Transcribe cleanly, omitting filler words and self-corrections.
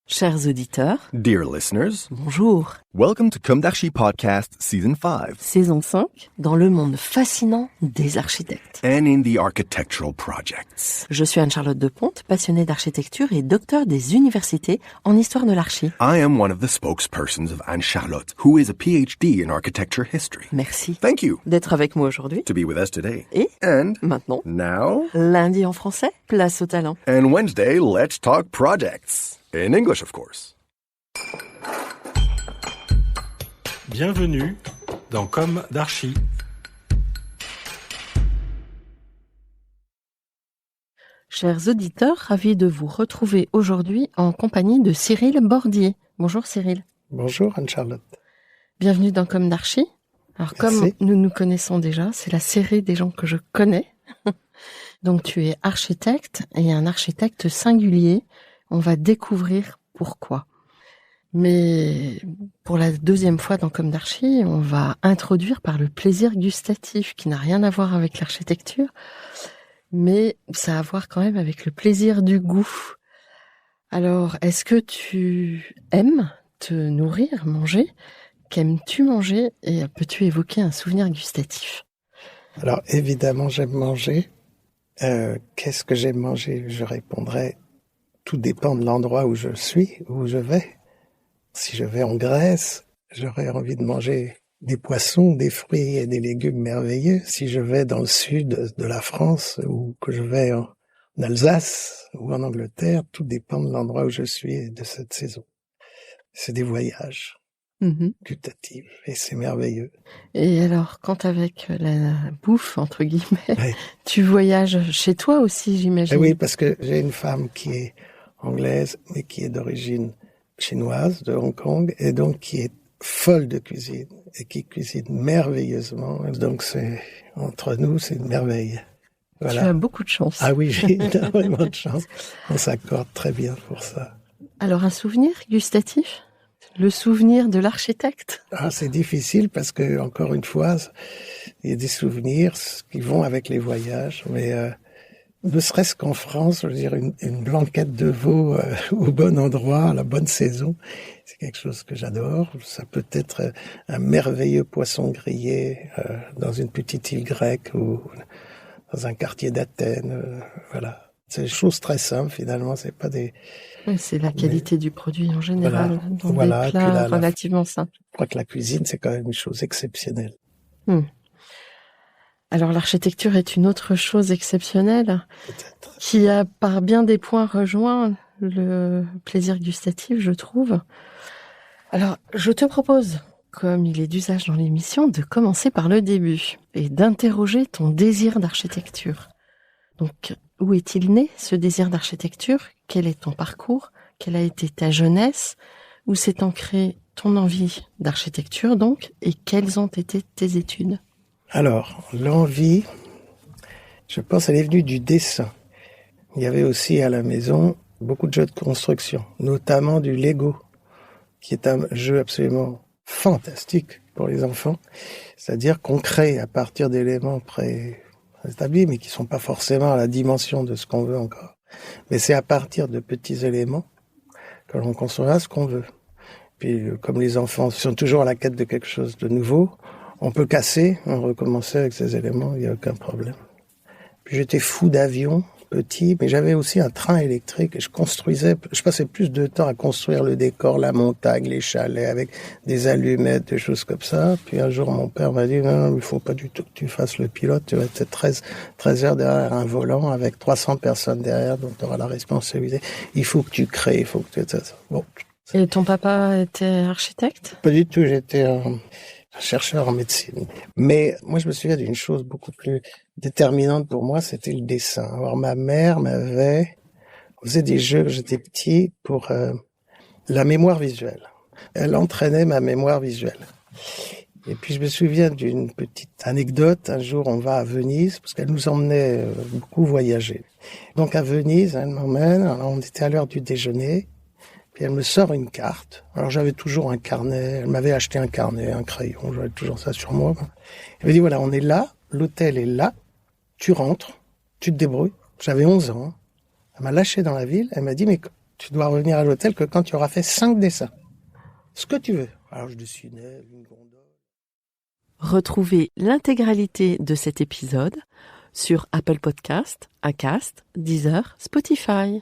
Chers auditeurs, Dear listeners, bonjour. welcome to Kumdashi Podcast Season 5 Saison 5, dans le monde fascinant des architectes. and in the architectural projects. Je suis Anne-Charlotte Deponte, passionnée d'architecture et docteur des universités en histoire de l'archi. I am one of the spokespersons of Anne-Charlotte, who is a PhD in architecture history. Merci Thank you d'être avec moi aujourd'hui. to be with us today. Et And maintenant, now, lundi en français, place au talent. and Wednesday, let's talk projects. In English, of course. Bienvenue dans Comme d'Archi. Chers auditeurs, ravis de vous retrouver aujourd'hui en compagnie de Cyril Bordier. Bonjour Cyril. Bonjour Anne-Charlotte. Bienvenue dans Comme d'Archi. Alors comme Merci. nous nous connaissons déjà, c'est la série des gens que je connais. Donc tu es architecte et un architecte singulier. On va découvrir pourquoi. Mais pour la deuxième fois dans Comme d'Archi, on va introduire par le plaisir gustatif qui n'a rien à voir avec l'architecture, mais ça a à voir quand même avec le plaisir du goût. Alors, est-ce que tu aimes te nourrir, manger? Qu'aimes-tu manger? Et peux-tu évoquer un souvenir gustatif? Alors évidemment j'aime manger. Qu'est-ce que j'aime manger? Je répondrai, tout dépend de l'endroit où je suis, où je vais. Si je vais en Grèce, j'aurais envie de manger des poissons, des fruits et des légumes merveilleux. Si je vais dans le sud de la France ou que je vais en Alsace ou en Angleterre, tout dépend de l'endroit où je suis et de cette saison. C'est des voyages gustatifs et c'est merveilleux. Et alors, quand avec la bouffe, entre guillemets, Ouais. tu voyages chez toi aussi, Eh j'imagine? oui, parce que j'ai une femme qui est anglaise, mais qui est d'origine chinoise, de Hong Kong, et donc qui est folle de cuisine, et qui cuisine merveilleusement. Donc c'est, entre nous, c'est une merveille. Tu as Voilà. beaucoup de chance. Ah oui, j'ai énormément de chance. On s'accorde très bien pour ça. Alors, un souvenir gustatif? Le souvenir de l'architecte? Ah, c'est difficile parce que, encore une fois, il y a des souvenirs qui vont avec les voyages, mais ne serait-ce qu'en France, je veux dire, une blanquette de veau au bon endroit, à la bonne saison, c'est quelque chose que j'adore. Ça peut être un merveilleux poisson grillé dans une petite île grecque ou dans un quartier d'Athènes. Voilà, c'est des choses très simples finalement. C'est pas des. Oui, c'est la qualité du produit en général, Voilà. dans Voilà, des et puis plats la- relativement simples. Je crois que la cuisine, c'est quand même une chose exceptionnelle. Alors, l'architecture est une autre chose exceptionnelle Peut-être. qui a par bien des points rejoint le plaisir gustatif, je trouve. Alors, je te propose, comme il est d'usage dans l'émission, de commencer par le début et d'interroger ton désir d'architecture. Donc, où est-il né, ce désir d'architecture? Quel est ton parcours? Quelle a été ta jeunesse? Où s'est ancrée ton envie d'architecture, donc? Et quelles ont été tes études? Alors, l'envie, je pense, elle est venue du dessin. Il y avait aussi à la maison beaucoup de jeux de construction, notamment du Lego, qui est un jeu absolument fantastique pour les enfants. C'est-à-dire qu'on crée à partir d'éléments préétablis, mais qui sont pas forcément à la dimension de ce qu'on veut encore. Mais c'est à partir de petits éléments que l'on construira ce qu'on veut. Puis, comme les enfants sont toujours à la quête de quelque chose de nouveau, on peut casser, on recommencer avec ces éléments, il n'y a aucun problème. Puis j'étais fou d'avion, petit, mais j'avais aussi un train électrique et je passais plus de temps à construire le décor, la montagne, les chalets avec des allumettes, des choses comme ça. Puis un jour, mon père m'a dit, non, il faut pas du tout que tu fasses le pilote, tu vas être 13 heures derrière un volant avec 300 personnes derrière, donc tu auras la responsabilité. Il faut que tu crées, il faut que tu... Bon. Et ton papa était architecte? Pas du tout, j'étais un chercheur en médecine. Mais moi, je me souviens d'une chose beaucoup plus déterminante pour moi, c'était le dessin. Alors, ma mère on faisait des jeux quand j'étais petit pour la mémoire visuelle. Elle entraînait ma mémoire visuelle. Et puis, je me souviens d'une petite anecdote. Un jour, on va à Venise, parce qu'elle nous emmenait beaucoup voyager. Donc, à Venise, elle m'emmène. Alors, on était à l'heure du déjeuner. Puis elle me sort une carte. Alors j'avais toujours un carnet. Elle m'avait acheté un carnet, un crayon. J'avais toujours ça sur moi. Elle m'a dit, voilà, on est là. L'hôtel est là. Tu rentres. Tu te débrouilles. J'avais 11 ans. Elle m'a lâché dans la ville. Elle m'a dit, mais Tu dois revenir à l'hôtel que quand tu auras fait 5 dessins. Ce que tu veux. Alors je dessinais une gondole. Retrouvez l'intégralité de cet épisode sur Apple Podcast, Acast, Deezer, Spotify.